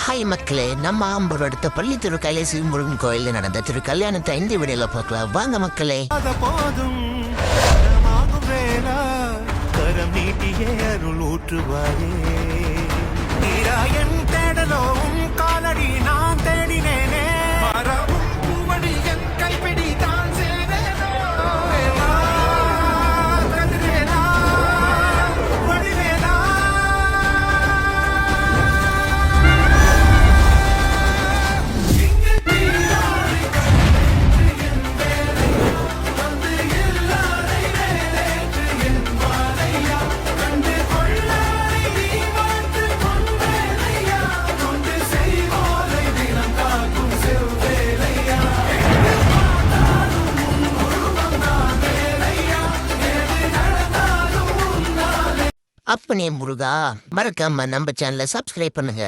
Hi மக்களே, நம்ம ஆம்பூர் அடுத்த பள்ளி திரு கைலேசி முருகன் கோயிலில் நடந்த திரு கல்யாணத்தை இந்த வீடியோல பார்க்கலாம் வாங்க மக்களே. போதும் கரம் நீட்டியே அருள் ஊற்றுவாயே தேடலோ காலடி நான் தேடினேனே பூவடி என் கைப்பிடி தான் அப்பனே முருகா, மறக்காம நம்ம சேனலை சப்ஸ்கிரைப் பண்ணுங்க.